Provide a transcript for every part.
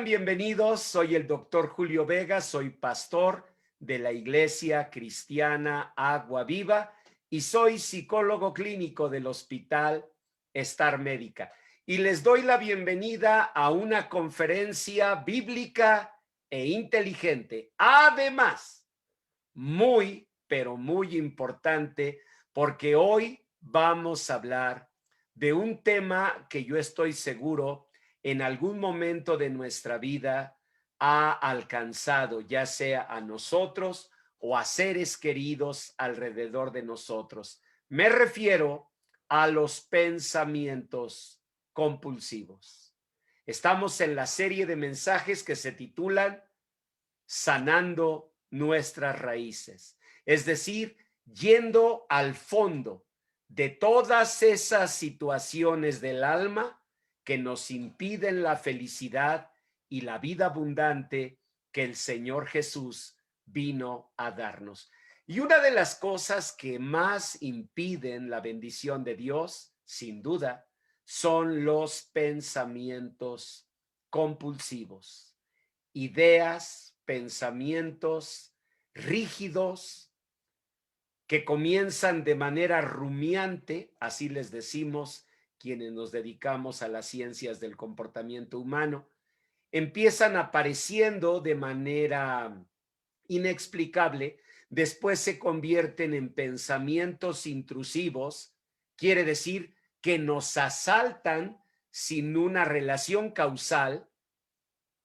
Sean bienvenidos, soy el doctor Julio Vega, soy pastor de la Iglesia Cristiana Agua Viva y soy psicólogo clínico del Hospital Star Médica. Y les doy la bienvenida a una conferencia bíblica e inteligente. Además, muy, pero muy importante, porque hoy vamos a hablar de un tema que yo estoy seguro en algún momento de nuestra vida ha alcanzado, ya sea a nosotros o a seres queridos alrededor de nosotros. Me refiero a los pensamientos compulsivos. Estamos en la serie de mensajes que se titulan Sanando nuestras raíces, es decir, yendo al fondo de todas esas situaciones del alma que nos impiden la felicidad y la vida abundante que el Señor Jesús vino a darnos. Y una de las cosas que más impiden la bendición de Dios, sin duda, son los pensamientos compulsivos, ideas, pensamientos rígidos que comienzan de manera rumiante, así les decimos quienes nos dedicamos a las ciencias del comportamiento humano, empiezan apareciendo de manera inexplicable, después se convierten en pensamientos intrusivos, quiere decir que nos asaltan sin una relación causal.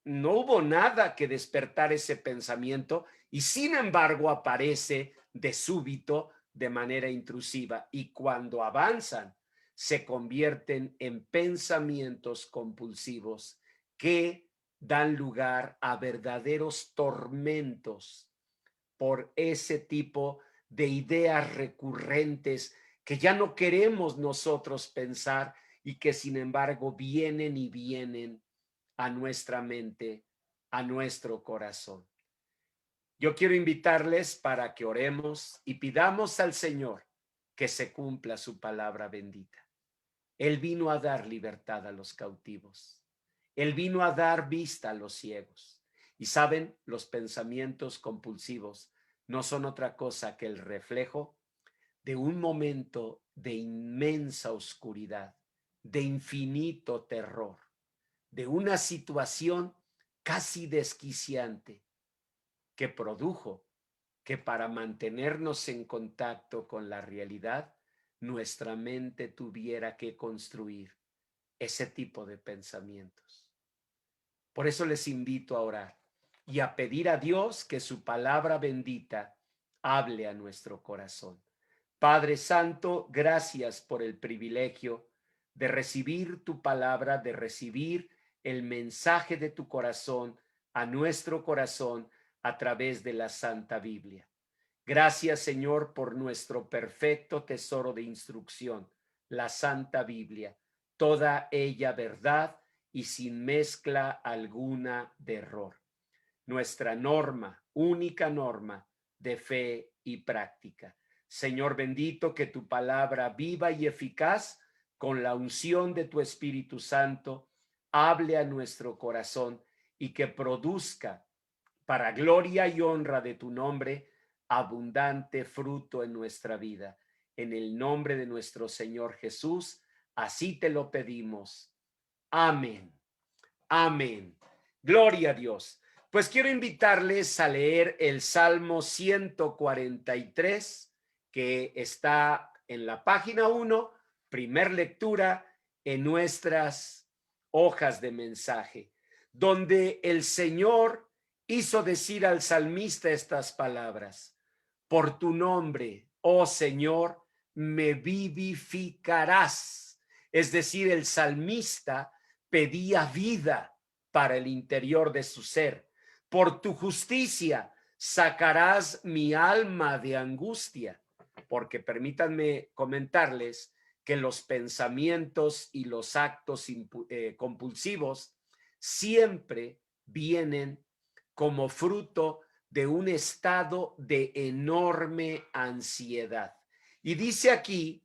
No hubo nada que despertar ese pensamiento y sin embargo aparece de súbito de manera intrusiva, y cuando avanzan se convierten en pensamientos compulsivos que dan lugar a verdaderos tormentos por ese tipo de ideas recurrentes que ya no queremos nosotros pensar y que sin embargo vienen y vienen a nuestra mente, a nuestro corazón. Yo quiero invitarles para que oremos y pidamos al Señor que se cumpla su palabra bendita. Él vino a dar libertad a los cautivos. Él vino a dar vista a los ciegos. Y saben, los pensamientos compulsivos no son otra cosa que el reflejo de un momento de inmensa oscuridad, de infinito terror, de una situación casi desquiciante que produjo que para mantenernos en contacto con la realidad, nuestra mente tuviera que construir ese tipo de pensamientos. Por eso les invito a orar y a pedir a Dios que su palabra bendita hable a nuestro corazón. Padre Santo, gracias por el privilegio de recibir tu palabra, de recibir el mensaje de tu corazón a nuestro corazón a través de la Santa Biblia. Gracias, Señor, por nuestro perfecto tesoro de instrucción, la Santa Biblia, toda ella verdad y sin mezcla alguna de error. Nuestra norma, única norma de fe y práctica. Señor bendito, que tu palabra viva y eficaz, con la unción de tu Espíritu Santo, hable a nuestro corazón y que produzca, para gloria y honra de tu nombre, abundante fruto en nuestra vida. En el nombre de nuestro Señor Jesús, así te lo pedimos. Amén. Amén. Gloria a Dios. Pues quiero invitarles a leer el Salmo 143, que está en la página 1, primer lectura en nuestras hojas de mensaje, donde el Señor hizo decir al salmista estas palabras: por tu nombre, oh Señor, me vivificarás. Es decir, el salmista pedía vida para el interior de su ser. Por tu justicia sacarás mi alma de angustia, porque permítanme comentarles que los pensamientos y los actos compulsivos siempre vienen como fruto de un estado de enorme ansiedad. Y dice aquí,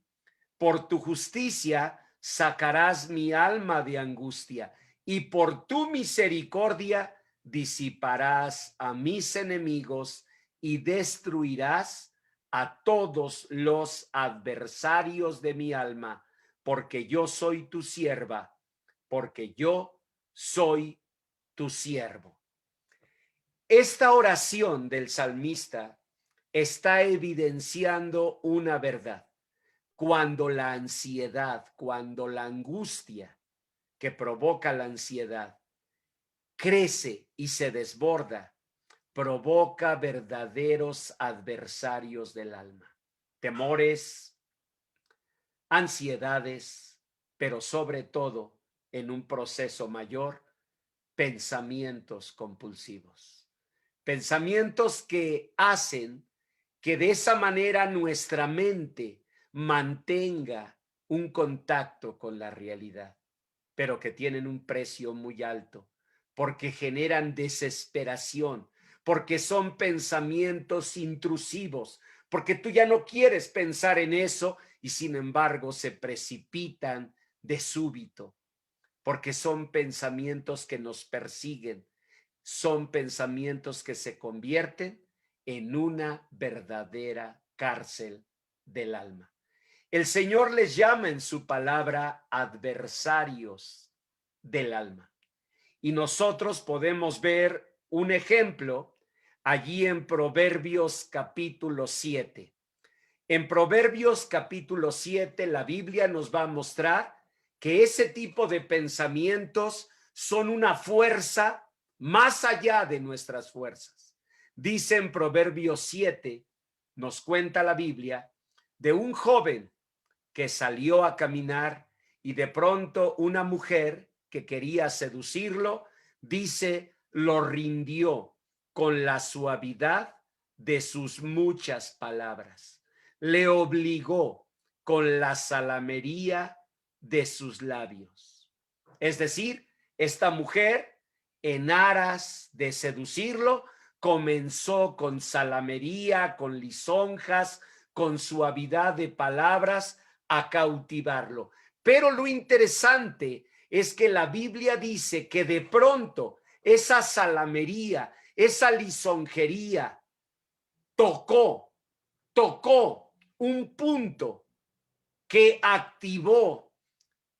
por tu justicia sacarás mi alma de angustia. y por tu misericordia disiparás a mis enemigos y destruirás a todos los adversarios de mi alma, porque yo soy tu sierva, porque yo soy tu siervo. Esta oración del salmista está evidenciando una verdad. Cuando la ansiedad, cuando la angustia que provoca la ansiedad crece y se desborda, provoca verdaderos adversarios del alma. Temores, ansiedades, pero sobre todo, en un proceso mayor, pensamientos compulsivos. Pensamientos que hacen que de esa manera nuestra mente mantenga un contacto con la realidad, pero que tienen un precio muy alto, porque generan desesperación, porque son pensamientos intrusivos, porque tú ya no quieres pensar en eso y sin embargo se precipitan de súbito, porque son pensamientos que nos persiguen, son pensamientos que se convierten en una verdadera cárcel del alma. El Señor les llama en su palabra adversarios del alma. Y nosotros podemos ver un ejemplo allí en Proverbios capítulo 7. En Proverbios capítulo 7, la Biblia nos va a mostrar que ese tipo de pensamientos son una fuerza más allá de nuestras fuerzas. Dice en Proverbios 7, nos cuenta la Biblia, de un joven que salió a caminar y de pronto una mujer que quería seducirlo, dice, lo rindió con la suavidad de sus muchas palabras. Le obligó con la salamería de sus labios. Es decir, esta mujer, en aras de seducirlo, comenzó con salamería, con lisonjas, con suavidad de palabras, a cautivarlo. Pero lo interesante es que la Biblia dice que de pronto esa salamería, esa lisonjería tocó un punto que activó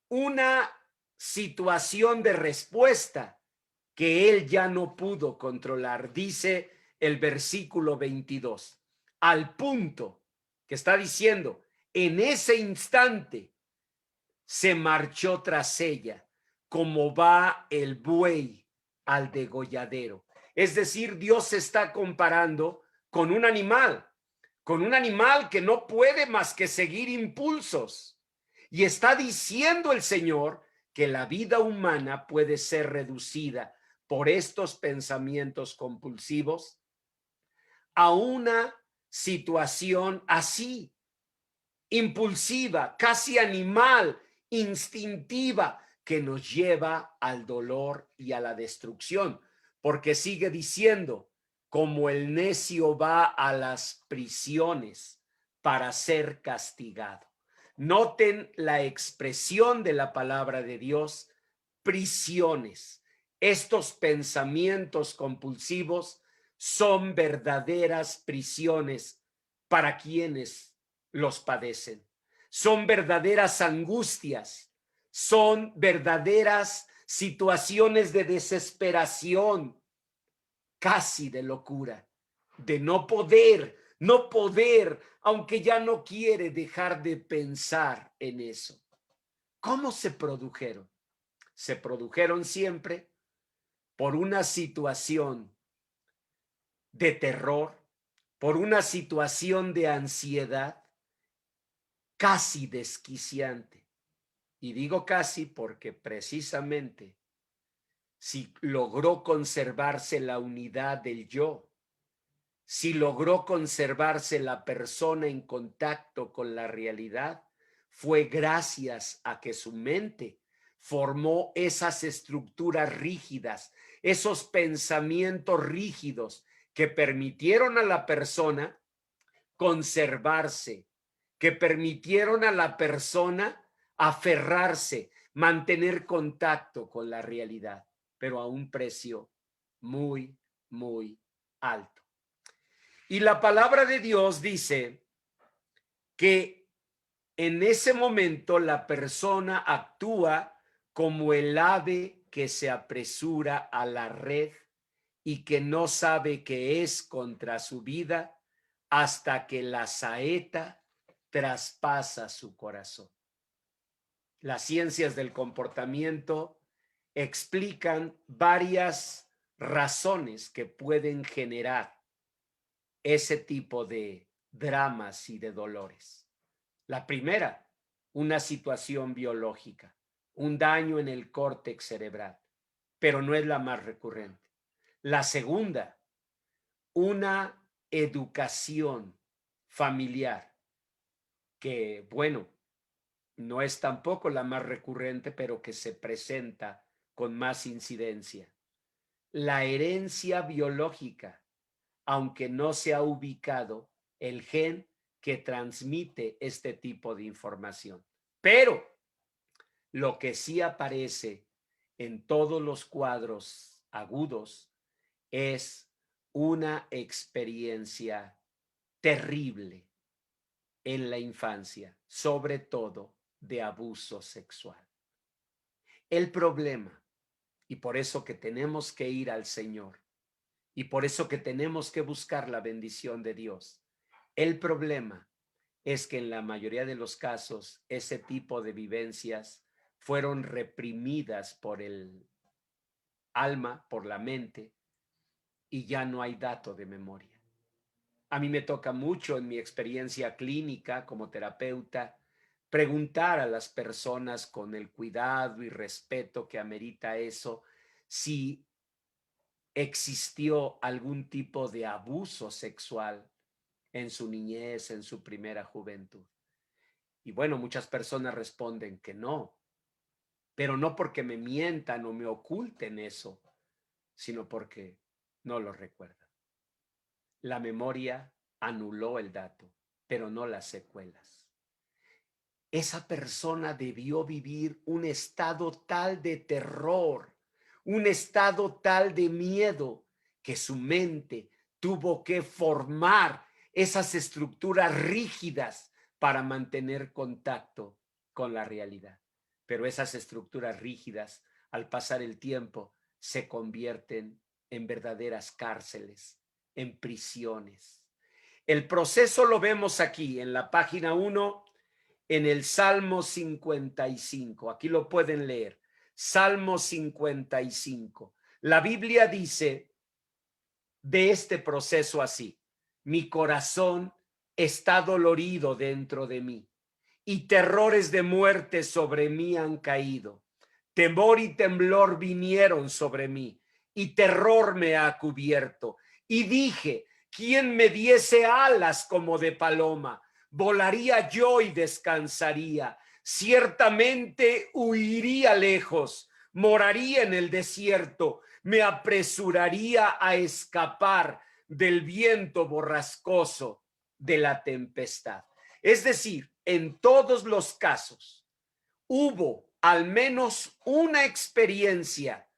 una situación de respuesta que él ya no pudo controlar. Dice el versículo 22, al punto que está diciendo, en ese instante se marchó tras ella, como va el buey al degolladero. Es decir, Dios se está comparando con un animal que no puede más que seguir impulsos. Y está diciendo el Señor que la vida humana puede ser reducida por estos pensamientos compulsivos a una situación así, impulsiva, casi animal, instintiva, que nos lleva al dolor y a la destrucción, porque sigue diciendo, como el necio va a las prisiones para ser castigado. Noten la expresión de la palabra de Dios, prisiones. Estos pensamientos compulsivos son verdaderas prisiones para quienes los padecen. Son verdaderas angustias, son verdaderas situaciones de desesperación, casi de locura, de no poder, aunque ya no quiere dejar de pensar en eso. ¿Cómo se produjeron? Se produjeron siempre por una situación de terror, por una situación de ansiedad casi desquiciante. Y digo casi porque precisamente si logró conservarse la unidad del yo, si logró conservarse la persona en contacto con la realidad, fue gracias a que su mente formó esas estructuras rígidas, esos pensamientos rígidos que permitieron a la persona conservarse, que permitieron a la persona aferrarse, mantener contacto con la realidad, pero a un precio muy, muy alto. Y la palabra de Dios dice que en ese momento la persona actúa como el ave que se apresura a la red y que no sabe qué es contra su vida hasta que la saeta traspasa su corazón. Las ciencias del comportamiento explican varias razones que pueden generar ese tipo de dramas y de dolores. La primera, una situación biológica, un daño en el córtex cerebral, pero no es la más recurrente. La segunda, una educación familiar, que bueno, no es tampoco la más recurrente, pero que se presenta con más incidencia. La herencia biológica, aunque no se ha ubicado el gen que transmite este tipo de información. Pero lo que sí aparece en todos los cuadros agudos es una experiencia terrible en la infancia, sobre todo de abuso sexual. El problema, y por eso que tenemos que ir al Señor, y por eso que tenemos que buscar la bendición de Dios, el problema es que en la mayoría de los casos ese tipo de vivencias fueron reprimidas por el alma, por la mente, y ya no hay dato de memoria. A mí me toca mucho en mi experiencia clínica como terapeuta preguntar a las personas con el cuidado y respeto que amerita eso, si existió algún tipo de abuso sexual en su niñez, en su primera juventud. Y bueno, muchas personas responden que no, pero no porque me mientan o me oculten eso, sino porque no lo recuerdan. La memoria anuló el dato, pero no las secuelas. Esa persona debió vivir un estado tal de terror, un estado tal de miedo, que su mente tuvo que formar esas estructuras rígidas para mantener contacto con la realidad. Pero esas estructuras rígidas, al pasar el tiempo, se convierten en verdaderas cárceles, en prisiones. El proceso lo vemos aquí en la página 1, en el Salmo 55. Aquí lo pueden leer. Salmo 55. La Biblia dice de este proceso así: mi corazón está dolorido dentro de mí y terrores de muerte sobre mí han caído. Temor y temblor vinieron sobre mí y terror me ha cubierto. Y dije, ¿quién me diese alas como de paloma? Volaría yo y descansaría. Ciertamente huiría lejos, moraría en el desierto, me apresuraría a escapar del viento borrascoso, de la tempestad. Es decir, en todos los casos hubo al menos una experiencia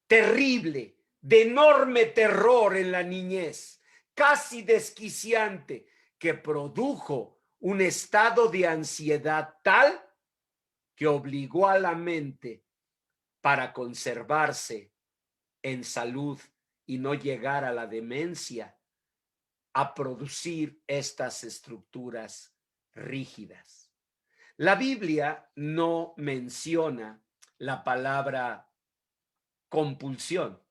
terrible, de enorme terror en la niñez, casi desquiciante, que produjo un estado de ansiedad tal que obligó a la mente, para conservarse en salud y no llegar a la demencia, a producir estas estructuras rígidas. La Biblia no menciona la palabra compulsión.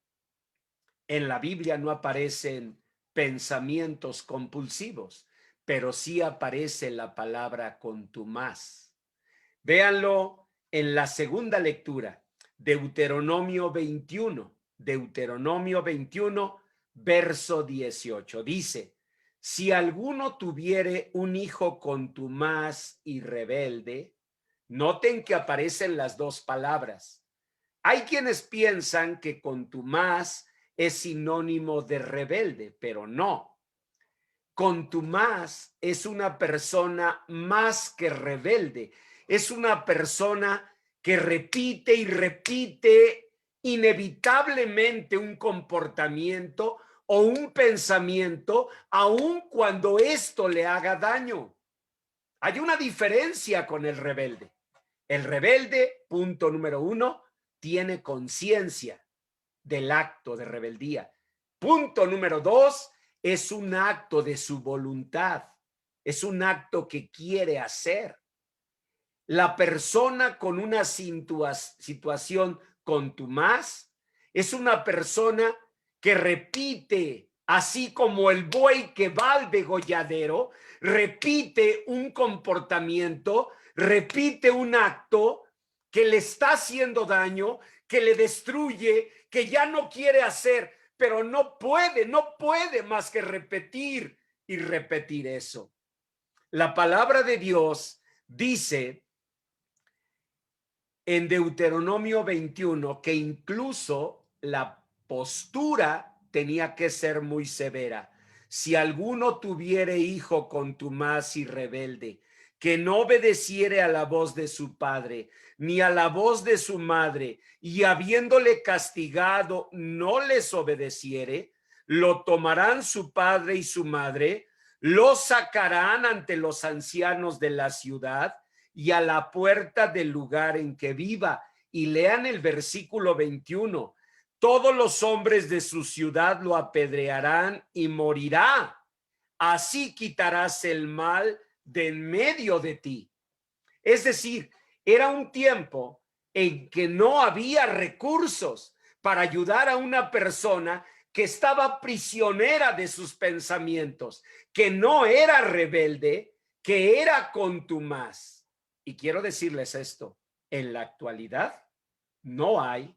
En la Biblia no aparecen pensamientos compulsivos, pero sí aparece la palabra contumaz. Véanlo en la segunda lectura, Deuteronomio 21, verso 18. Dice: si alguno tuviere un hijo contumaz y rebelde, noten que aparecen las dos palabras. Hay quienes piensan que contumaz es sinónimo de rebelde, pero no. Contumaz es una persona más que rebelde, es una persona que repite y repite inevitablemente un comportamiento o un pensamiento, aun cuando esto le haga daño. Hay una diferencia con el rebelde. El rebelde, punto número 1, tiene conciencia del acto de rebeldía. Punto número 2, es un acto de su voluntad. Es un acto que quiere hacer. La persona con una situación contumaz es una persona que repite, así como el buey que va al degolladero, repite un comportamiento, repite un acto que le está haciendo daño, que le destruye, que ya no quiere hacer, pero no puede más que repetir y repetir eso. La palabra de Dios dice en Deuteronomio 21 que incluso la postura tenía que ser muy severa. Si alguno tuviere hijo contumaz y rebelde, que no obedeciere a la voz de su padre, ni a la voz de su madre, y habiéndole castigado no les obedeciere, lo tomarán su padre y su madre, lo sacarán ante los ancianos de la ciudad, y a la puerta del lugar en que viva. Y lean el versículo 21. Todos los hombres de su ciudad lo apedrearán y morirá. Así quitarás el mal de en medio de ti. Es decir, era un tiempo en que no había recursos para ayudar a una persona que estaba prisionera de sus pensamientos, que no era rebelde, que era contumaz. Y quiero decirles esto, en la actualidad no hay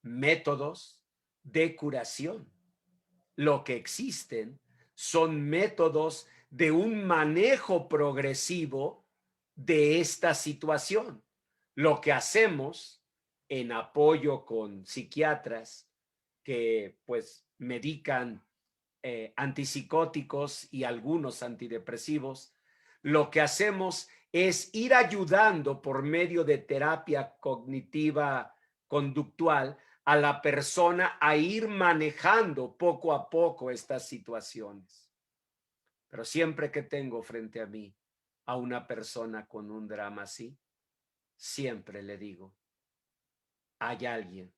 métodos de curación. Lo que existen son métodos de un manejo progresivo de esta situación. Lo que hacemos en apoyo con psiquiatras que pues medican antipsicóticos y algunos antidepresivos, lo que hacemos es ir ayudando por medio de terapia cognitiva conductual a la persona a ir manejando poco a poco estas situaciones. Pero siempre que tengo frente a mí a una persona con un drama así, siempre le digo, hay alguien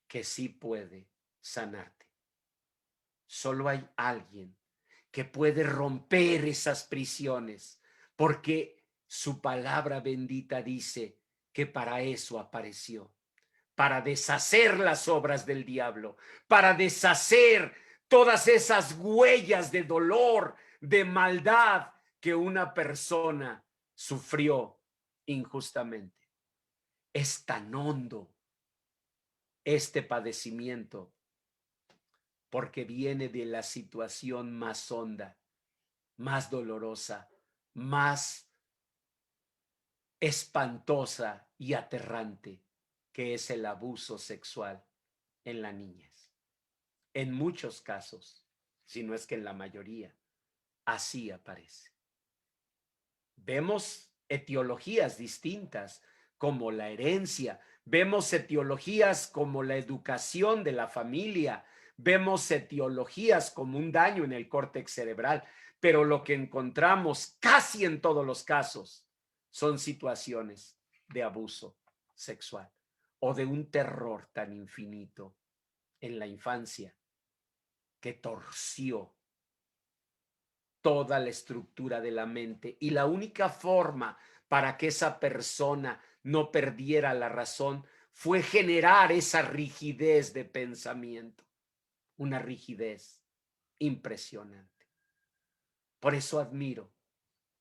que sí puede sanarte. Solo hay alguien que puede romper esas prisiones, porque su palabra bendita dice que para eso apareció, para deshacer las obras del diablo, para deshacer todas esas huellas de dolor, de maldad que una persona sufrió injustamente. Es tan hondo este padecimiento porque viene de la situación más honda, más dolorosa, más espantosa y aterrante, que es el abuso sexual en la niñez. En muchos casos, si no es que en la mayoría, así aparece. Vemos etiologías distintas como la herencia, vemos etiologías como la educación de la familia, vemos etiologías como un daño en el córtex cerebral, pero lo que encontramos casi en todos los casos son situaciones de abuso sexual o de un terror tan infinito en la infancia que torció toda la estructura de la mente, y la única forma para que esa persona no perdiera la razón fue generar esa rigidez de pensamiento, una rigidez impresionante. Por eso admiro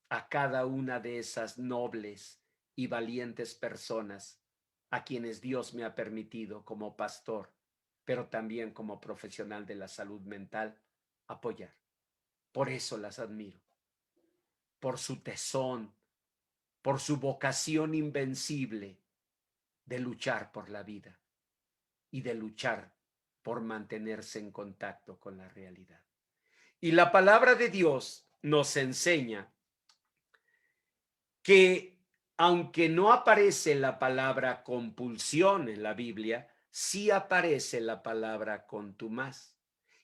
a cada una de esas nobles y valientes personas a quienes Dios me ha permitido como pastor, pero también como profesional de la salud mental, apoyar. Por eso las admiro, por su tesón, por su vocación invencible de luchar por la vida y de luchar por mantenerse en contacto con la realidad. Y la palabra de Dios nos enseña que aunque no aparece la palabra compulsión en la Biblia, sí aparece la palabra contumaz.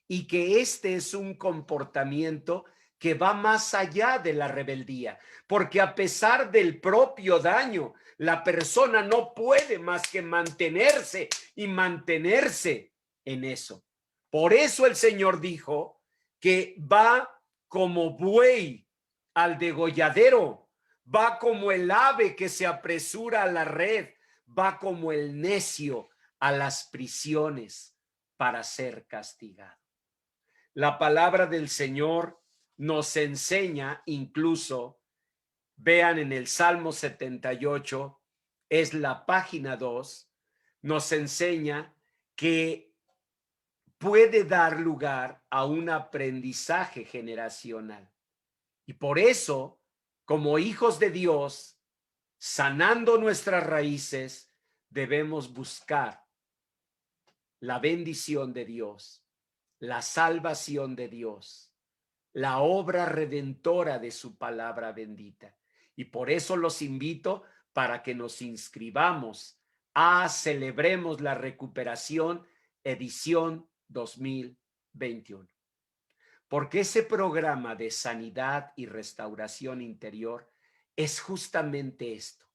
Y que este es un comportamiento que va más allá de la rebeldía, porque a pesar del propio daño, la persona no puede más que mantenerse y mantenerse en eso. Por eso el Señor dijo que va como buey al degolladero, va como el ave que se apresura a la red, va como el necio a las prisiones para ser castigado. La palabra del Señor nos enseña, incluso, vean en el Salmo 78, es la página 2, nos enseña que puede dar lugar a un aprendizaje generacional. Y por eso, como hijos de Dios, sanando nuestras raíces, debemos buscar la bendición de Dios, la salvación de Dios, la obra redentora de su palabra bendita. Y por eso los invito para que nos inscribamos a Celebremos la Recuperación, edición 2021. Porque ese programa de sanidad y restauración interior es justamente esto.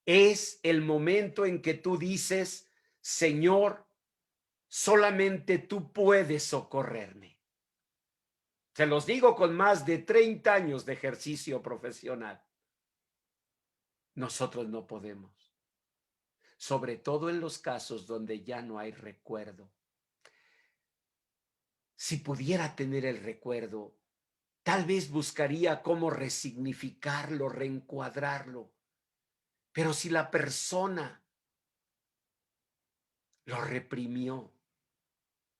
Es el momento en que tú dices, Señor, solamente tú puedes socorrerme. Se los digo con más de 30 años de ejercicio profesional. Nosotros no podemos. Sobre todo en los casos donde ya no hay recuerdo. Si pudiera tener el recuerdo, tal vez buscaría cómo resignificarlo, reencuadrarlo. Pero si la persona lo reprimió,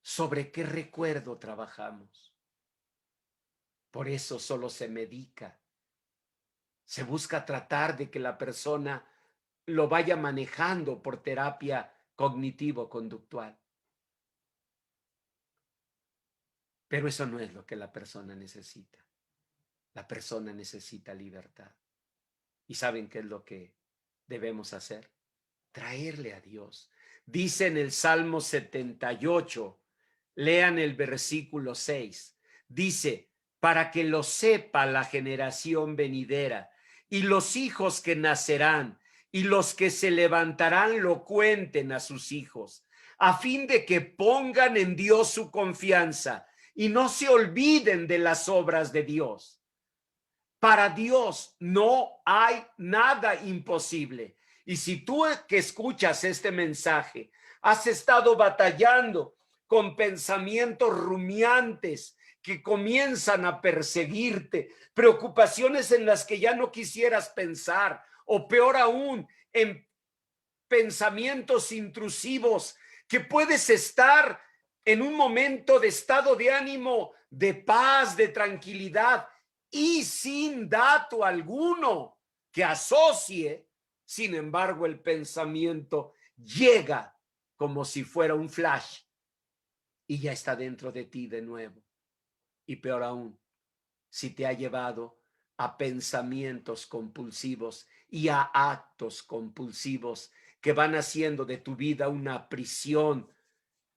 ¿sobre qué recuerdo trabajamos? Por eso solo se medica. Se busca tratar de que la persona lo vaya manejando por terapia cognitivo-conductual. Pero eso no es lo que la persona necesita. La persona necesita libertad. ¿Y saben qué es lo que debemos hacer? Traerle a Dios. Dice en el Salmo 78, lean el versículo 6, dice, para que lo sepa la generación venidera y los hijos que nacerán y los que se levantarán lo cuenten a sus hijos, a fin de que pongan en Dios su confianza y no se olviden de las obras de Dios. Para Dios no hay nada imposible. Y si tú que escuchas este mensaje has estado batallando con pensamientos rumiantes que comienzan a perseguirte, preocupaciones en las que ya no quisieras pensar, o peor aún, en pensamientos intrusivos, que puedes estar en un momento de estado de ánimo, de paz, de tranquilidad, y sin dato alguno que asocie, sin embargo, el pensamiento llega como si fuera un flash y ya está dentro de ti de nuevo. Y peor aún, si te ha llevado a pensamientos compulsivos y a actos compulsivos que van haciendo de tu vida una prisión,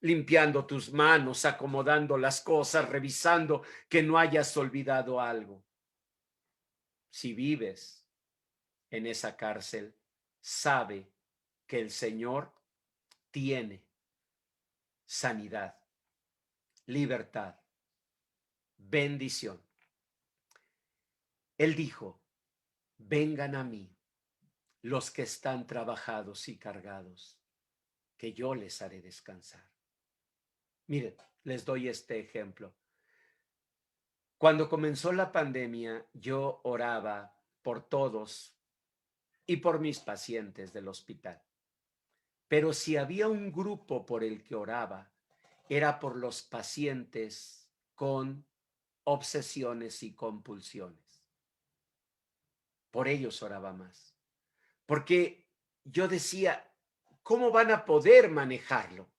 limpiando tus manos, acomodando las cosas, revisando que no hayas olvidado algo. Si vives en esa cárcel, sabe que el Señor tiene sanidad, libertad, bendición. Él dijo, vengan a mí los que están trabajados y cargados, que yo les haré descansar. Miren, les doy este ejemplo. Cuando comenzó la pandemia, yo oraba por todos y por mis pacientes del hospital. Pero si había un grupo por el que oraba, era por los pacientes con obsesiones y compulsiones. Por ellos oraba más. Porque yo decía, ¿cómo van a poder manejarlo?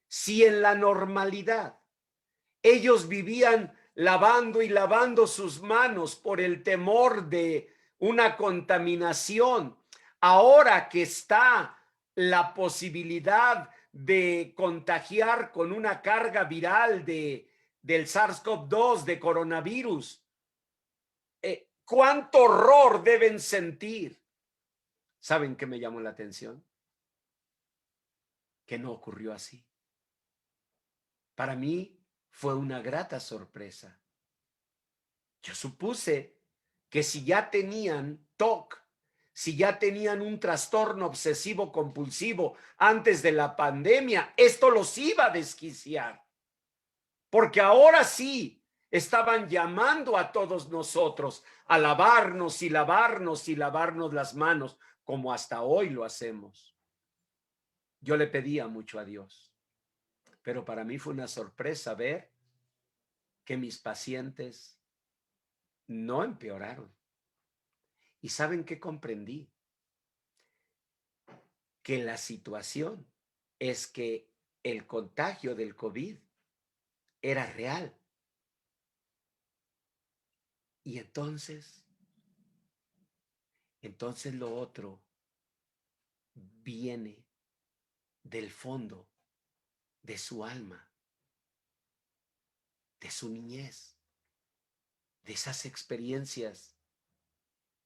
Si en la normalidad ellos vivían lavando y lavando sus manos por el temor de una contaminación. Ahora que está la posibilidad de contagiar con una carga viral del SARS-CoV-2, de coronavirus, ¿cuánto horror deben sentir? ¿Saben qué me llamó la atención? Que no ocurrió así. Para mí fue una grata sorpresa. Yo supuse que si ya tenían TOC, si ya tenían un trastorno obsesivo compulsivo antes de la pandemia, esto los iba a desquiciar. Porque ahora sí estaban llamando a todos nosotros a lavarnos y lavarnos y lavarnos las manos, como hasta hoy lo hacemos. Yo le pedía mucho a Dios, pero para mí fue una sorpresa ver que mis pacientes no empeoraron. ¿Y saben qué comprendí? Que la situación es que el contagio del COVID era real. Y entonces lo otro viene del fondo de su alma, de su niñez, de esas experiencias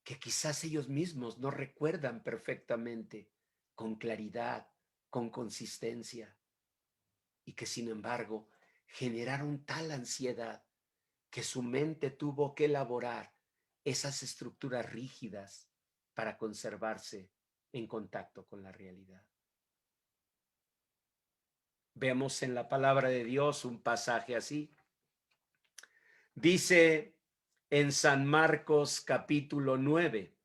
que quizás ellos mismos no recuerdan perfectamente, con claridad, con consistencia, y que sin embargo generaron tal ansiedad que su mente tuvo que elaborar esas estructuras rígidas para conservarse en contacto con la realidad. Vemos en la palabra de Dios un pasaje así. Dice en San Marcos capítulo 9,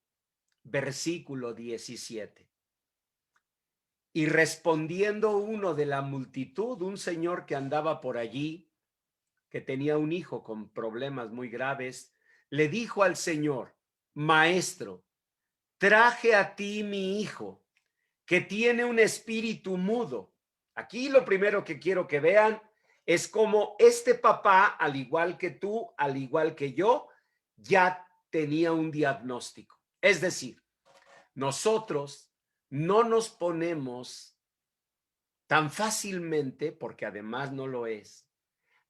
versículo 17. Y respondiendo uno de la multitud, un señor que andaba por allí, que tenía un hijo con problemas muy graves, le dijo al Señor: Maestro, traje a ti mi hijo, que tiene un espíritu mudo. Aquí lo primero que quiero que vean es cómo este papá, al igual que tú, al igual que yo, ya tenía un diagnóstico. Es decir, nosotros no nos ponemos tan fácilmente, porque además no lo es,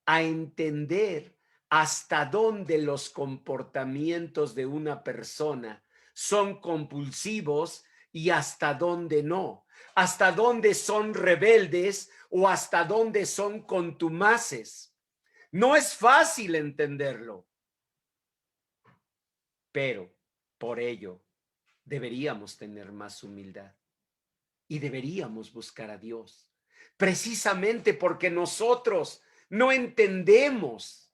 a entender hasta dónde los comportamientos de una persona son compulsivos y hasta dónde no, hasta dónde son rebeldes o hasta dónde son contumaces. No es fácil entenderlo, pero por ello deberíamos tener más humildad y deberíamos buscar a Dios, precisamente porque nosotros no entendemos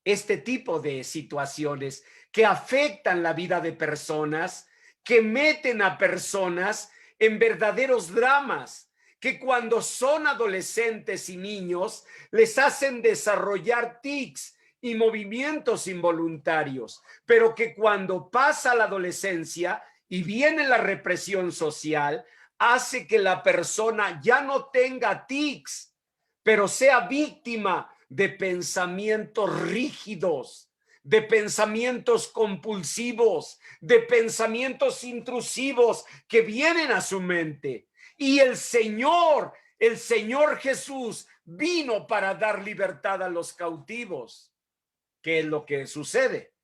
este tipo de situaciones que afectan la vida de personas, que meten a personas en verdaderos dramas, que cuando son adolescentes y niños les hacen desarrollar tics y movimientos involuntarios, pero que cuando pasa la adolescencia y viene la represión social, hace que la persona ya no tenga tics, pero sea víctima de pensamientos rígidos, de pensamientos compulsivos, de pensamientos intrusivos que vienen a su mente. Y el Señor Jesús vino para dar libertad a los cautivos. ¿Qué es lo que sucede?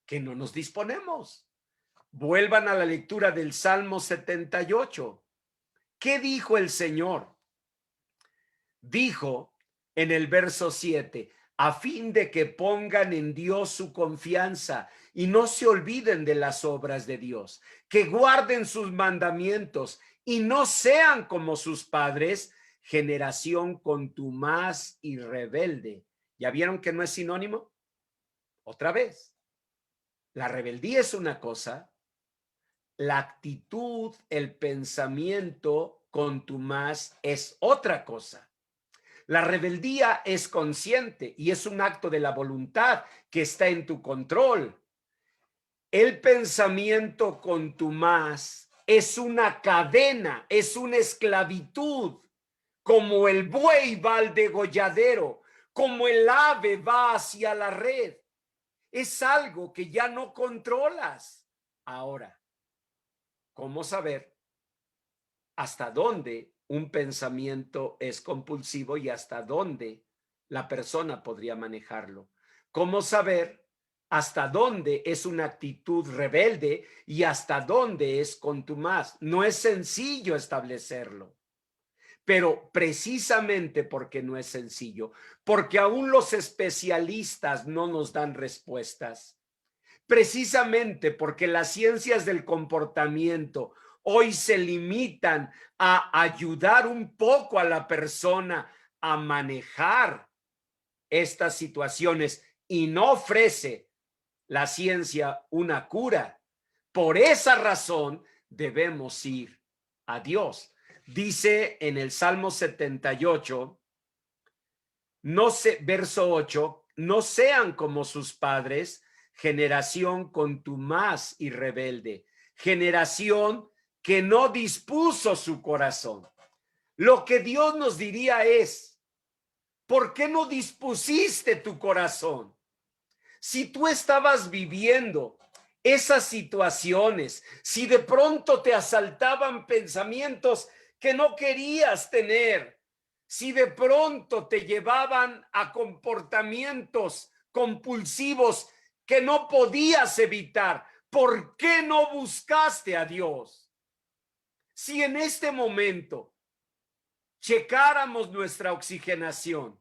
Que no nos disponemos. Vuelvan a la lectura del Salmo 78. ¿Qué dijo el Señor? Dijo en el verso 7, a fin de que pongan en Dios su confianza y no se olviden de las obras de Dios, que guarden sus mandamientos y no sean como sus padres, generación contumaz y rebelde. ¿Ya vieron que no es sinónimo? Otra vez, la rebeldía es una cosa, la actitud, el pensamiento contumaz es otra cosa. La rebeldía es consciente y es un acto de la voluntad que está en tu control. El pensamiento contumaz es una cadena, es una esclavitud, como el buey va al degolladero, como el ave va hacia la red. es algo que ya no controlas. Ahora, ¿cómo saber hasta dónde un pensamiento es compulsivo y hasta dónde la persona podría manejarlo? ¿Cómo saber hasta dónde es una actitud rebelde y hasta dónde es contumaz? No es sencillo establecerlo, pero precisamente porque no es sencillo, porque aún los especialistas no nos dan respuestas, precisamente porque las ciencias del comportamiento hoy se limitan a ayudar un poco a la persona a manejar estas situaciones y no ofrece la ciencia una cura. Por esa razón debemos ir a Dios. Dice en el Salmo 78, no sé, verso 8, no sean como sus padres, generación contumaz y rebelde, generación que no dispuso su corazón. Lo que Dios nos diría es, ¿por qué no dispusiste tu corazón? Si tú estabas viviendo esas situaciones, si de pronto te asaltaban pensamientos que no querías tener, si de pronto te llevaban a comportamientos compulsivos que no podías evitar, ¿por qué no buscaste a Dios? Si en este momento checáramos nuestra oxigenación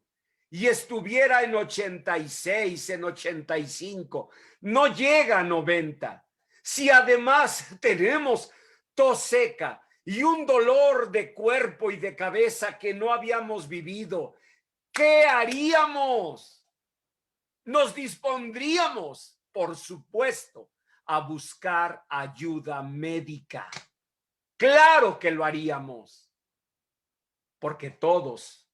y estuviera en 86, en 85, no llega a 90. Si además tenemos tos seca y un dolor de cuerpo y de cabeza que no habíamos vivido, ¿qué haríamos? Nos dispondríamos, por supuesto, a buscar ayuda médica. Claro que lo haríamos, porque todos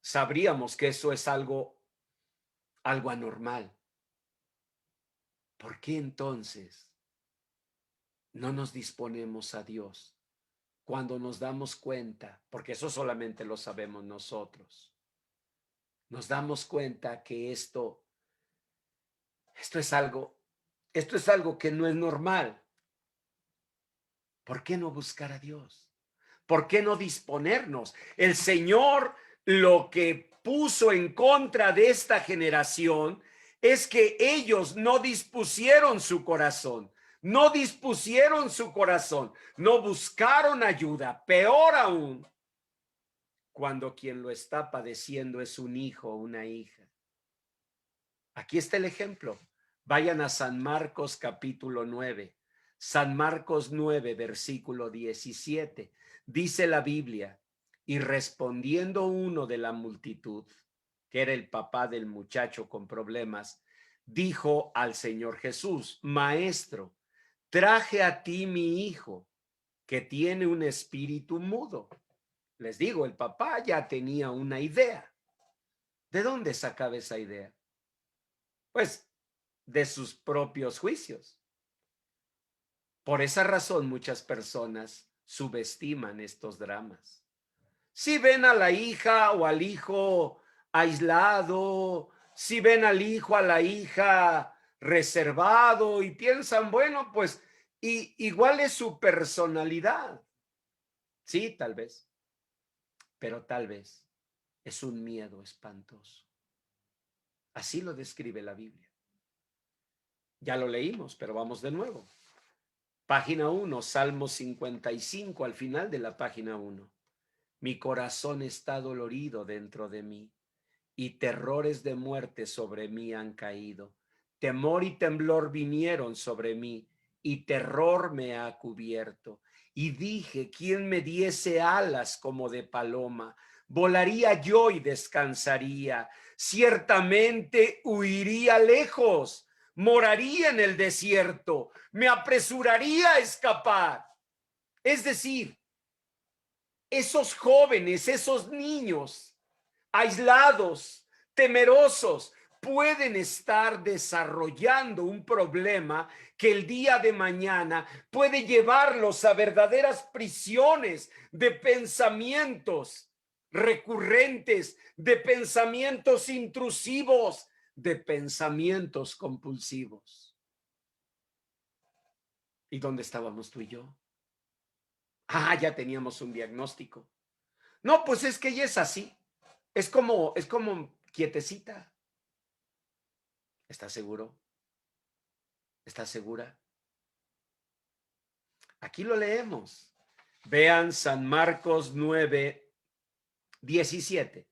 sabríamos que eso es algo anormal. ¿Por qué entonces no nos disponemos a Dios cuando nos damos cuenta? Porque eso solamente lo sabemos nosotros. Nos damos cuenta que esto es algo que no es normal. ¿Por qué no buscar a Dios? ¿Por qué no disponernos? El Señor lo que puso en contra de esta generación es que ellos no dispusieron su corazón, no dispusieron su corazón, no buscaron ayuda. Peor aún, cuando quien lo está padeciendo es un hijo o una hija. Aquí está el ejemplo. Vayan a San Marcos capítulo 9. San Marcos 9, versículo 17. Dice la Biblia, y respondiendo uno de la multitud, que era el papá del muchacho con problemas, dijo al Señor Jesús, Maestro, traje a ti mi hijo, que tiene un espíritu mudo. Les digo, el papá ya tenía una idea. ¿De dónde sacaba esa idea? Pues de sus propios juicios. Por esa razón muchas personas subestiman estos dramas. Si ven a la hija o al hijo aislado, si ven al hijo, a la hija reservado y piensan, bueno, pues igual es su personalidad. Sí, tal vez, pero tal vez es un miedo espantoso. Así lo describe la Biblia. Ya lo leímos, pero vamos de nuevo. Página 1, Salmo 55, al final de la página 1. Mi corazón está dolorido dentro de mí, y terrores de muerte sobre mí han caído. Temor y temblor vinieron sobre mí, y terror me ha cubierto. Y dije, ¿quién me diese alas como de paloma? Volaría yo y descansaría. Ciertamente huiría lejos, moraría en el desierto, me apresuraría a escapar. Es decir, esos jóvenes, esos niños aislados, temerosos, pueden estar desarrollando un problema que el día de mañana puede llevarlos a verdaderas prisiones de pensamientos recurrentes, de pensamientos intrusivos, de pensamientos compulsivos. ¿Y dónde estábamos tú y yo? Ah, ya teníamos un diagnóstico. No, pues es que ella es así. Es como quietecita. ¿Estás seguro? ¿Estás segura? Aquí lo leemos. Vean San Marcos 9:17.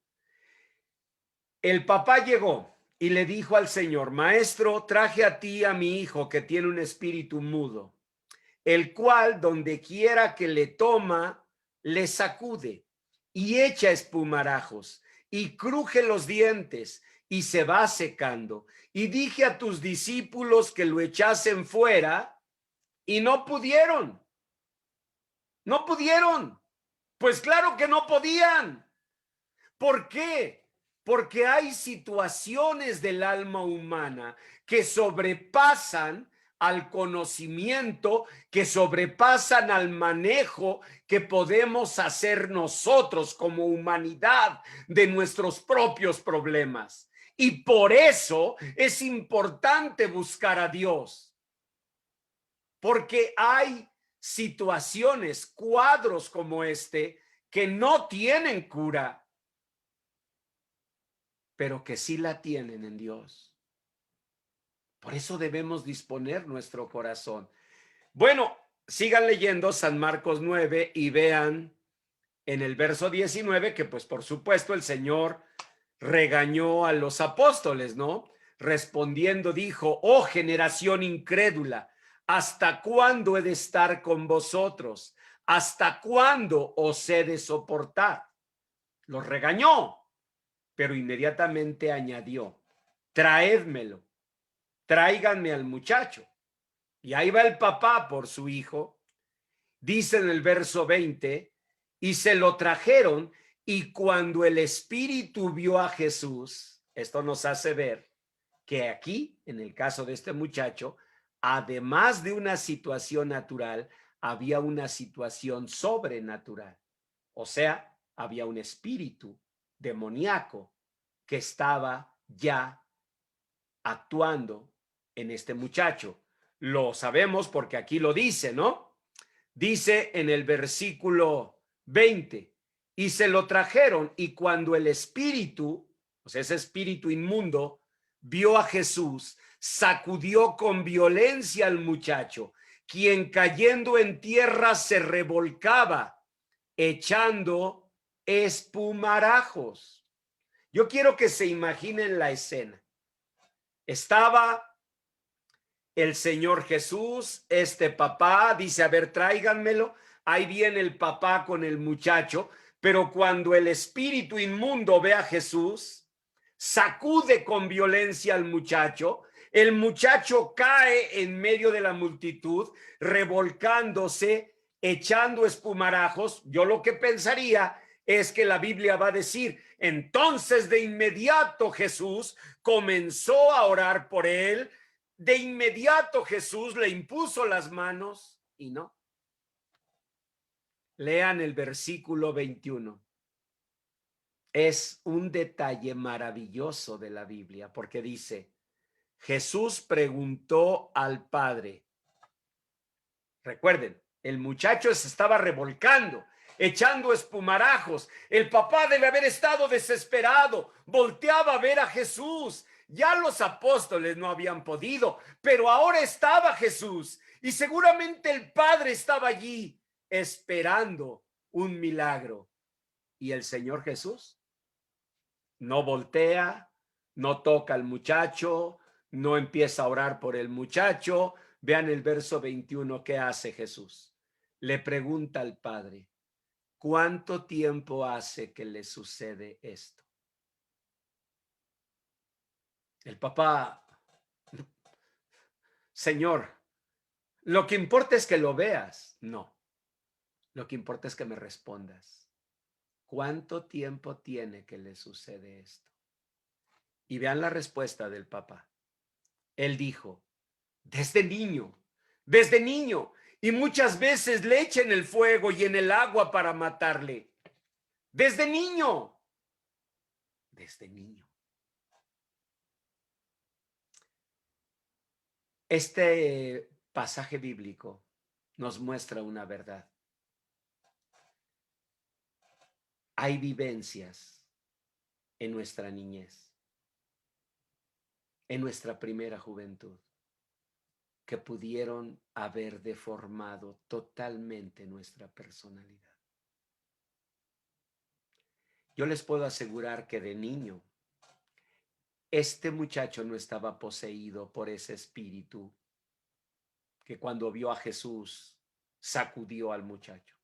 El papá llegó y le dijo al Señor: Maestro, traje a ti a mi hijo que tiene un espíritu mudo, el cual donde quiera que le toma, le sacude y echa espumarajos y cruje los dientes y se va secando. Y dije a tus discípulos que lo echasen fuera y no pudieron. No pudieron. Pues claro que no podían. ¿Por qué? Porque hay situaciones del alma humana que sobrepasan al conocimiento, que sobrepasan al manejo que podemos hacer nosotros como humanidad de nuestros propios problemas. Y por eso es importante buscar a Dios, porque hay situaciones, cuadros como este, que no tienen cura, pero que sí la tienen en Dios. Por eso debemos disponer nuestro corazón. Bueno, sigan leyendo San Marcos 9 y vean en el verso 19 que pues por supuesto el Señor regañó a los apóstoles, ¿no? Respondiendo dijo: oh generación incrédula, ¿hasta cuándo he de estar con vosotros? ¿Hasta cuándo os he de soportar? Los regañó, pero inmediatamente añadió: traédmelo, tráiganme al muchacho. Y ahí va el papá por su hijo. Dice en el verso 20, y se lo trajeron, y cuando el espíritu vio a Jesús, esto nos hace ver que aquí, en el caso de este muchacho, además de una situación natural, había una situación sobrenatural. O sea, había un espíritu demoníaco que estaba ya actuando en este muchacho. Lo sabemos porque aquí lo dice, ¿no? Dice en el versículo 20, y se lo trajeron, y cuando el espíritu, o sea, ese espíritu inmundo, vio a Jesús, sacudió con violencia al muchacho, quien cayendo en tierra se revolcaba, echando espumarajos. Yo quiero que se imaginen la escena. Estaba el Señor Jesús, este papá dice: a ver, tráiganmelo. Ahí viene el papá con el muchacho, pero cuando el espíritu inmundo ve a Jesús, sacude con violencia al muchacho. El muchacho cae en medio de la multitud, revolcándose, echando espumarajos. Yo lo que pensaría es que la Biblia va a decir: entonces de inmediato Jesús comenzó a orar por él. De inmediato Jesús le impuso las manos y no. Lean el versículo 21. Es un detalle maravilloso de la Biblia porque dice: Jesús preguntó al Padre. Recuerden, el muchacho se estaba revolcando, echando espumarajos. El papá debe haber estado desesperado, volteaba a ver a Jesús. Ya los apóstoles no habían podido, pero ahora estaba Jesús y seguramente el Padre estaba allí esperando un milagro. Y el Señor Jesús no voltea, no toca al muchacho, no empieza a orar por el muchacho. Vean el verso 21, ¿qué hace Jesús? Le pregunta al Padre: ¿cuánto tiempo hace que le sucede esto? El papá: Señor, lo que importa es que lo veas. No, lo que importa es que me respondas. ¿Cuánto tiempo tiene que le sucede esto? Y vean la respuesta del papá. Él dijo: desde niño, desde niño. Y muchas veces le echa en el fuego y en el agua para matarle. Desde niño. Desde niño. Este pasaje bíblico nos muestra una verdad. Hay vivencias en nuestra niñez, en nuestra primera juventud, que pudieron haber deformado totalmente nuestra personalidad. Yo les puedo asegurar que de niño, este muchacho no estaba poseído por ese espíritu que cuando vio a Jesús sacudió al muchacho.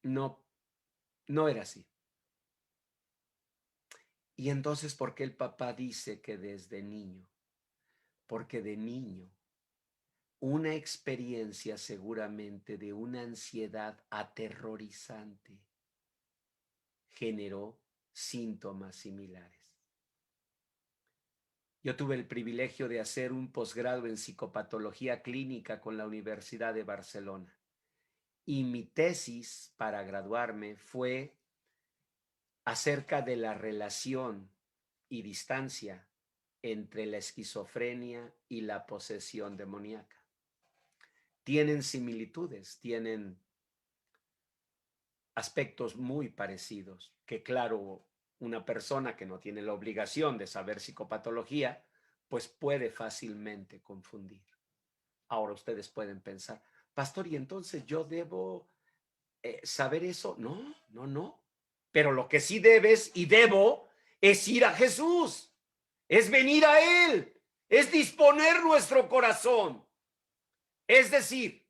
No, no era así. Y entonces, ¿por qué el papá dice que desde niño? Porque de niño, una experiencia seguramente de una ansiedad aterrorizante generó síntomas similares. Yo tuve el privilegio de hacer un posgrado en psicopatología clínica con la Universidad de Barcelona. Y mi tesis para graduarme fue acerca de la relación y distancia entre la esquizofrenia y la posesión demoníaca. Tienen similitudes, tienen aspectos muy parecidos, que claro, una persona que no tiene la obligación de saber psicopatología, pues puede fácilmente confundir. Ahora ustedes pueden pensar, pastor, ¿y entonces yo debo saber eso? No, no, no. Pero lo que sí debes y debo es ir a Jesús, es venir a Él, es disponer nuestro corazón. Es decir,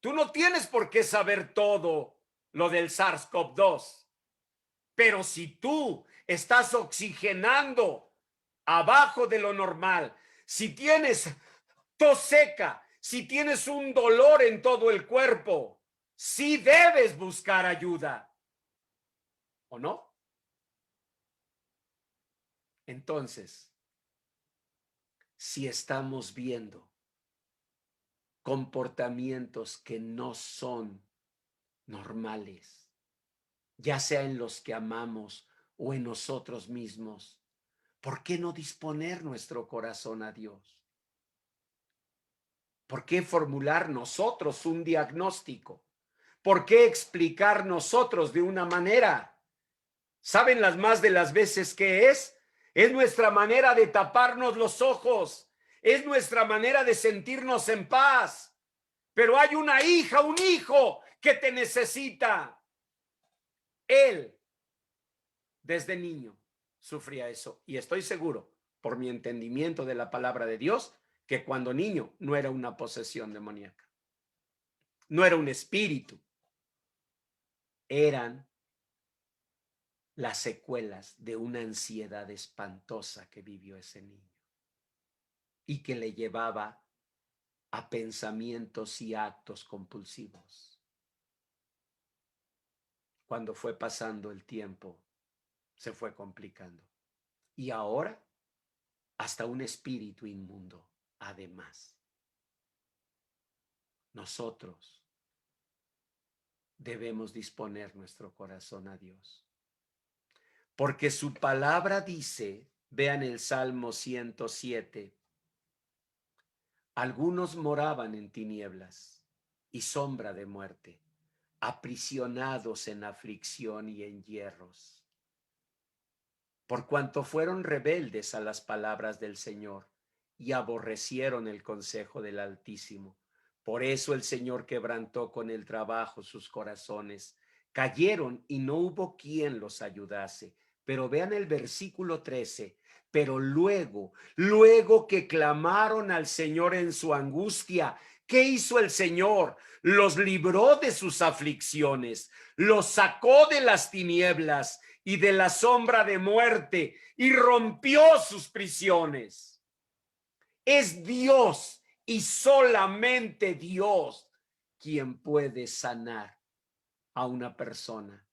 tú no tienes por qué saber todo lo del SARS-CoV-2, pero si tú estás oxigenando abajo de lo normal, si tienes tos seca, si tienes un dolor en todo el cuerpo, sí debes buscar ayuda, ¿o no? Entonces, si estamos viendo comportamientos que no son normales, ya sea en los que amamos o en nosotros mismos, ¿por qué no disponer nuestro corazón a Dios? ¿Por qué formular nosotros un diagnóstico? ¿Por qué explicar nosotros de una manera? ¿Saben las más de las veces que es? Es nuestra manera de taparnos los ojos. Es nuestra manera de sentirnos en paz. Pero hay una hija, un hijo que te necesita. Él, desde niño, sufría eso. Y estoy seguro, por mi entendimiento de la palabra de Dios, que cuando niño no era una posesión demoníaca. No era un espíritu. Eran las secuelas de una ansiedad espantosa que vivió ese niño y que le llevaba a pensamientos y actos compulsivos. Cuando fue pasando el tiempo, se fue complicando. Y ahora, hasta un espíritu inmundo, además. Nosotros debemos disponer nuestro corazón a Dios. Porque su palabra dice, vean el Salmo 107, algunos moraban en tinieblas y sombra de muerte, aprisionados en aflicción y en hierros, por cuanto fueron rebeldes a las palabras del Señor y aborrecieron el consejo del Altísimo. Por eso el Señor quebrantó con el trabajo sus corazones. Cayeron y no hubo quien los ayudase. Pero vean el versículo 13. Pero luego que clamaron al Señor en su angustia, ¿qué hizo el Señor? Los libró de sus aflicciones, los sacó de las tinieblas y de la sombra de muerte y rompió sus prisiones. Es Dios y solamente Dios quien puede sanar a una persona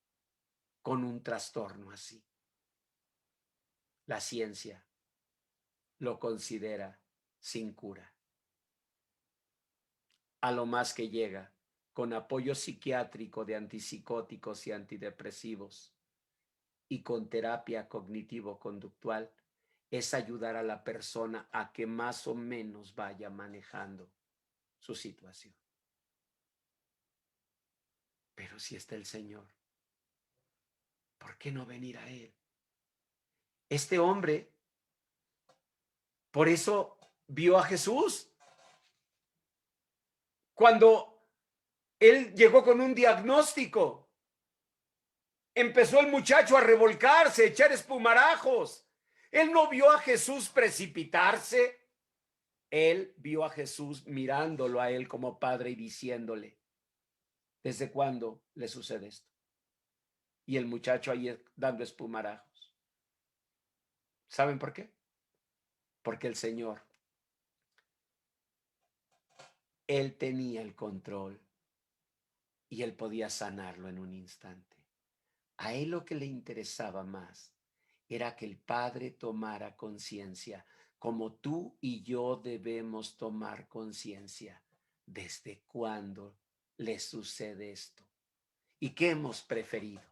con un trastorno así. La ciencia lo considera sin cura. A lo más que llega con apoyo psiquiátrico de antipsicóticos y antidepresivos y con terapia cognitivo-conductual es ayudar a la persona a que más o menos vaya manejando su situación. Pero si está el Señor, ¿por qué no venir a Él? Este hombre, por eso vio a Jesús. Cuando él llegó con un diagnóstico, empezó el muchacho a revolcarse, a echar espumarajos. Él no vio a Jesús precipitarse. Él vio a Jesús mirándolo a él como padre y diciéndole, ¿desde cuándo le sucede esto? Y el muchacho ahí dando espumarajos. ¿Saben por qué? Porque el Señor, Él tenía el control y Él podía sanarlo en un instante. A Él lo que le interesaba más era que el Padre tomara conciencia, como tú y yo debemos tomar conciencia. ¿Desde cuándo le sucede esto? ¿Y qué hemos preferido?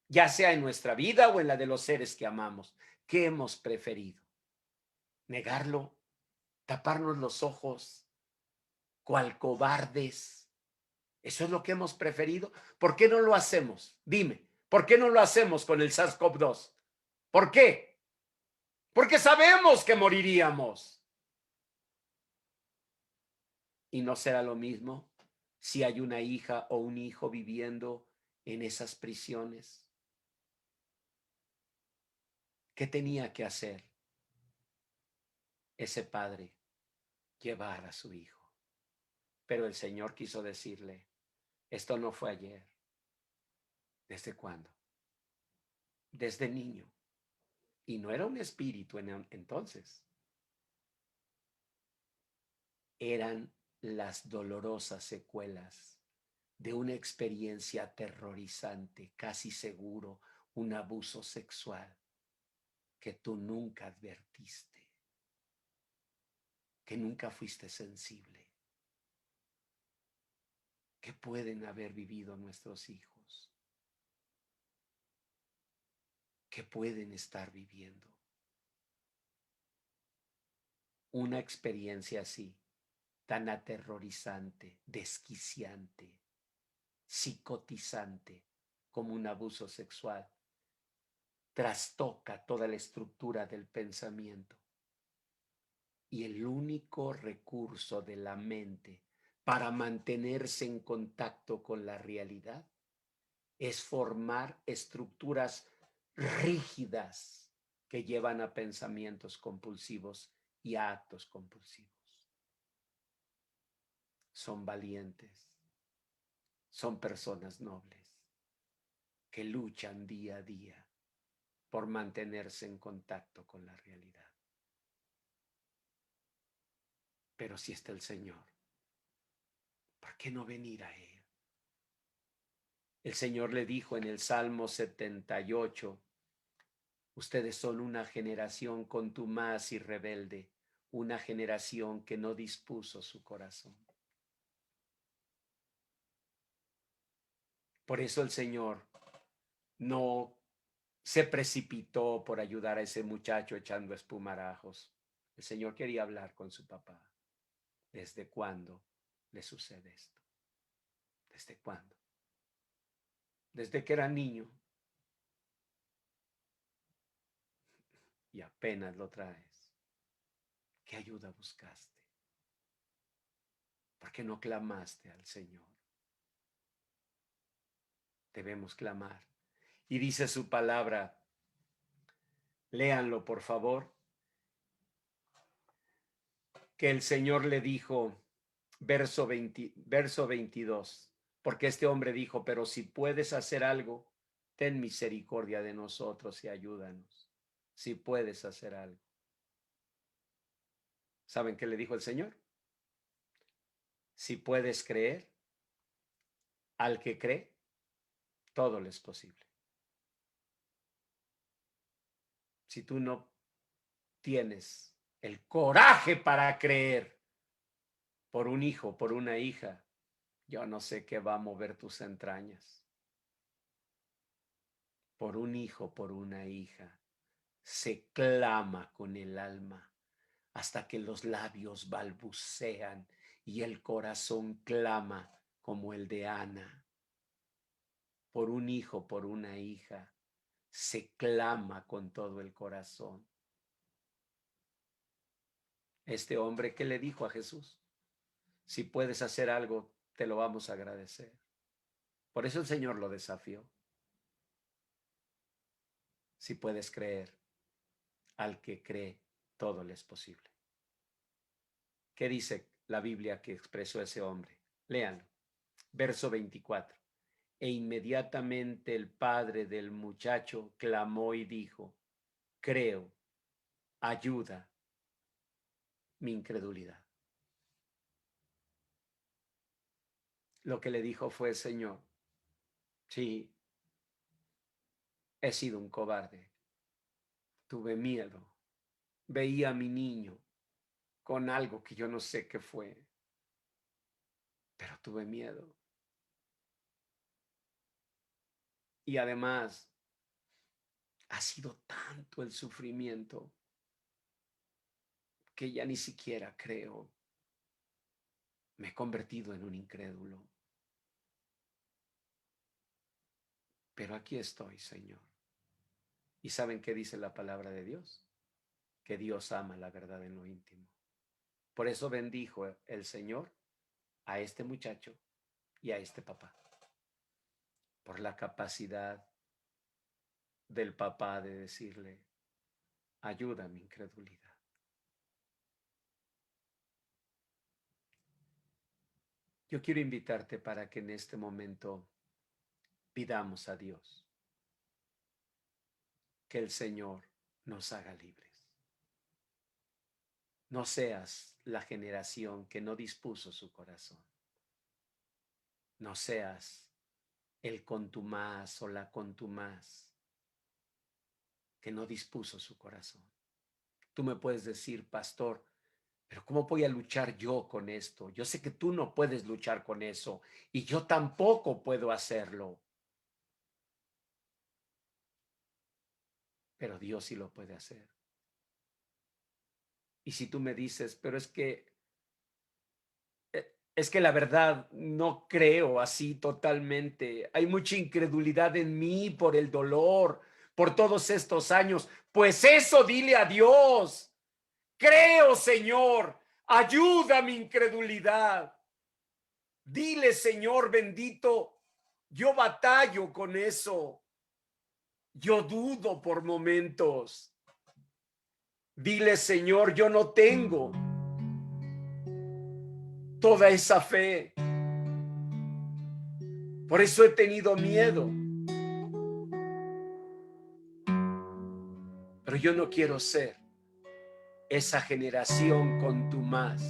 Ya sea en nuestra vida o en la de los seres que amamos. ¿Qué hemos preferido? ¿Negarlo? ¿Taparnos los ojos? ¿Cual cobardes? ¿Eso es lo que hemos preferido? ¿Por qué no lo hacemos? Dime, ¿por qué no lo hacemos con el SARS-CoV-2? ¿Por qué? Porque sabemos que moriríamos. Y no será lo mismo si hay una hija o un hijo viviendo en esas prisiones. ¿Qué tenía que hacer ese padre? Llevar a su hijo. Pero el Señor quiso decirle, esto no fue ayer. ¿Desde cuándo? Desde niño. Y no era un espíritu entonces. Eran las dolorosas secuelas de una experiencia aterrorizante, casi seguro, un abuso sexual que tú nunca advertiste, que nunca fuiste sensible, que pueden haber vivido nuestros hijos, que pueden estar viviendo una experiencia así, tan aterrorizante, desquiciante, psicotizante como un abuso sexual. Trastoca toda la estructura del pensamiento. Y el único recurso de la mente para mantenerse en contacto con la realidad es formar estructuras rígidas que llevan a pensamientos compulsivos y a actos compulsivos. Son valientes, son personas nobles que luchan día a día por mantenerse en contacto con la realidad. Pero si está el Señor, ¿por qué no venir a Él? El Señor le dijo en el Salmo 78, ustedes son una generación contumaz y rebelde, una generación que no dispuso su corazón. Por eso el Señor no se precipitó por ayudar a ese muchacho echando espumarajos. El Señor quería hablar con su papá. ¿Desde cuándo le sucede esto? ¿Desde cuándo? Desde que era niño y apenas lo traes. ¿Qué ayuda buscaste? ¿Por qué no clamaste al Señor? Debemos clamar. Y dice su palabra, léanlo por favor, que el Señor le dijo, verso 22, porque este hombre dijo, pero si puedes hacer algo, ten misericordia de nosotros y ayúdanos. Si puedes hacer algo. ¿Saben qué le dijo el Señor? Si puedes creer, al que cree, todo le es posible. Si tú no tienes el coraje para creer por un hijo, por una hija, yo no sé qué va a mover tus entrañas. Por un hijo, por una hija, se clama con el alma hasta que los labios balbucean y el corazón clama como el de Ana. Por un hijo, por una hija, se clama con todo el corazón. Este hombre, ¿qué le dijo a Jesús? Si puedes hacer algo, te lo vamos a agradecer. Por eso el Señor lo desafió. Si puedes creer, al que cree, todo le es posible. ¿Qué dice la Biblia que expresó ese hombre? Léanlo. Verso 24. E inmediatamente el padre del muchacho clamó y dijo: creo, ayuda mi incredulidad. Lo que le dijo fue: Señor, sí, he sido un cobarde, tuve miedo, veía a mi niño con algo que yo no sé qué fue, pero tuve miedo. Y además, ha sido tanto el sufrimiento que ya ni siquiera creo. Me he convertido en un incrédulo. Pero aquí estoy, Señor. ¿Y saben qué dice la palabra de Dios? Que Dios ama la verdad en lo íntimo. Por eso bendijo el Señor a este muchacho y a este papá. Por la capacidad del papá de decirle: ayuda a mi incredulidad. Yo quiero invitarte para que en este momento pidamos a Dios que el Señor nos haga libres. No seas la generación que no dispuso su corazón. No seas el contumaz o la contumaz que no dispuso su corazón. Tú me puedes decir: pastor, pero ¿cómo voy a luchar yo con esto? Yo sé que tú no puedes luchar con eso y yo tampoco puedo hacerlo. Pero Dios sí lo puede hacer. Y si tú me dices: pero es que la verdad no creo así totalmente, hay mucha incredulidad en mí por el dolor, por todos estos años, pues eso dile a Dios: creo, Señor, ayuda mi incredulidad. Dile: Señor bendito, yo batallo con eso, yo dudo por momentos. Dile: Señor, yo no tengo toda esa fe, por eso he tenido miedo. Pero yo no quiero ser esa generación contumaz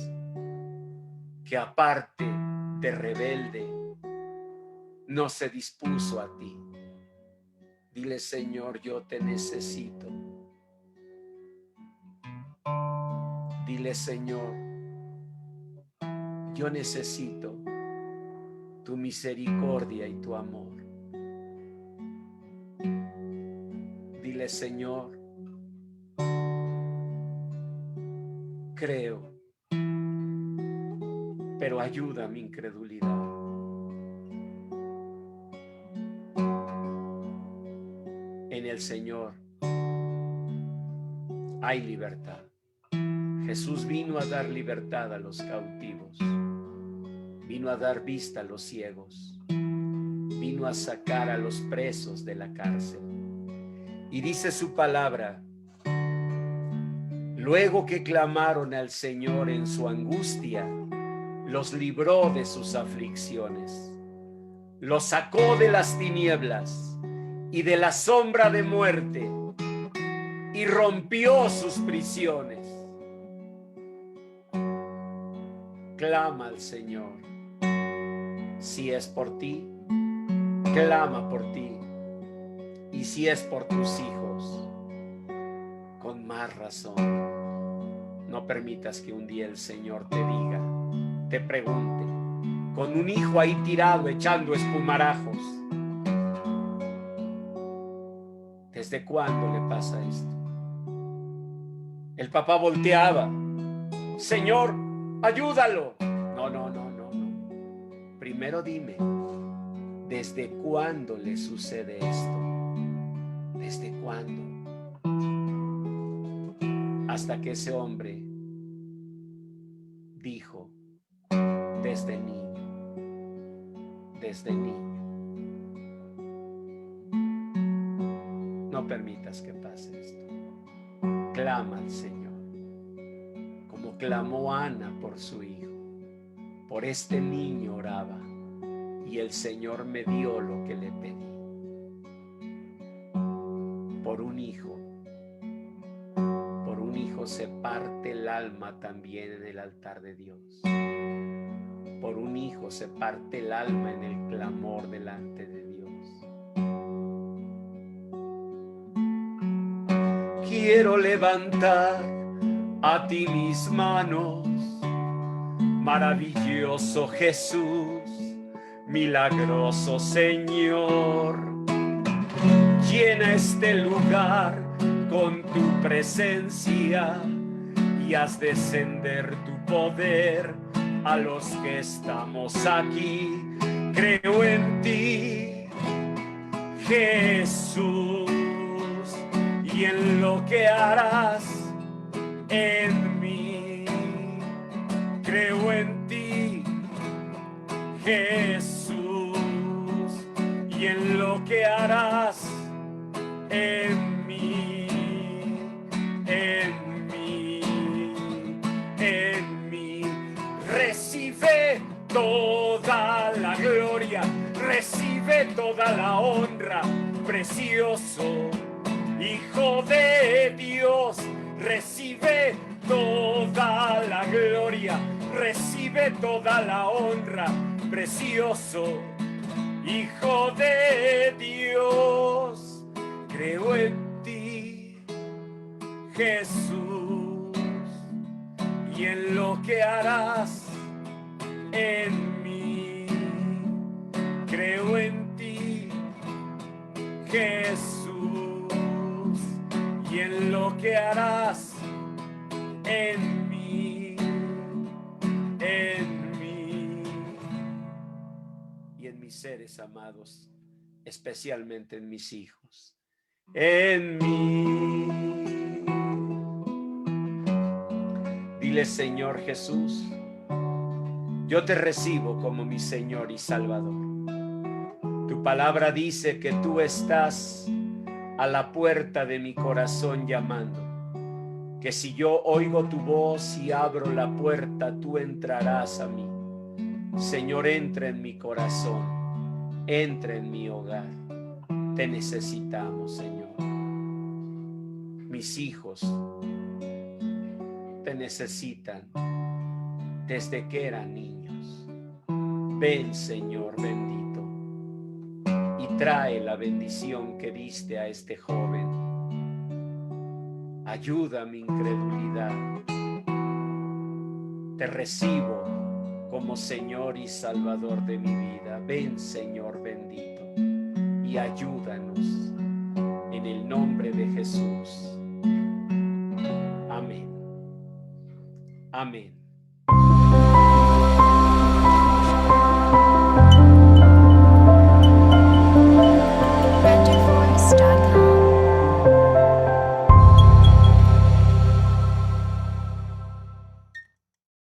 que, aparte de rebelde, no se dispuso a ti. Dile: Señor, yo te necesito. Dile: Señor, yo necesito tu misericordia y tu amor. Dile: Señor, creo, pero ayuda a mi incredulidad. En el Señor hay libertad. Jesús vino a dar libertad a los cautivos, vino a dar vista a los ciegos, vino a sacar a los presos de la cárcel. Y dice su palabra: luego que clamaron al Señor en su angustia, los libró de sus aflicciones, los sacó de las tinieblas y de la sombra de muerte, y rompió sus prisiones. Clama al Señor. Si es por ti, clama por ti. Y si es por tus hijos, con más razón. No permitas que un día el Señor te diga, te pregunte, con un hijo ahí tirado echando espumarajos: ¿desde cuándo le pasa esto? El papá volteaba. Señor, ayúdalo. No, no, no, no, no. Primero dime, ¿desde cuándo le sucede esto? ¿Desde cuándo? Hasta que ese hombre dijo, desde niño, desde niño. No permitas que pase esto. Clama al Señor, como clamó Ana por su hijo. Por este niño oraba, y el Señor me dio lo que le pedí. Por un hijo se parte el alma también en el altar de Dios. Por un hijo se parte el alma en el clamor delante de Dios. Quiero levantar a ti mis manos, maravilloso Jesús, milagroso Señor. Llena este lugar con tu presencia y haz descender tu poder a los que estamos aquí. Creo en ti, Jesús, y en lo que harás en mí. Creo en ti, Jesús, y en lo que harás en mí, en mí, en mí. Recibe toda la gloria, recibe toda la honra, precioso Hijo de Dios. Recibe toda la gloria, recibe toda la honra, precioso Hijo de Dios. Creo en ti, Jesús, y en lo que harás en mí. Creo en ti, Jesús, y en lo que harás en mí, y en mis seres amados, especialmente en mis hijos. En mí. Dile, Señor Jesús, yo te recibo como mi Señor y Salvador. Tu palabra dice que tú estás a la puerta de mi corazón llamando, que si yo oigo tu voz y abro la puerta, tú entrarás a mí. Señor, entra en mi corazón, entra en mi hogar. Te necesitamos, Señor. Mis hijos te necesitan desde que eran niños. Ven, Señor bendito, y trae la bendición que diste a este joven. Ayuda mi incredulidad. Te recibo como Señor y Salvador de mi vida. Ven, Señor bendito, y ayúdanos en el nombre de Jesús. Amén. Amén.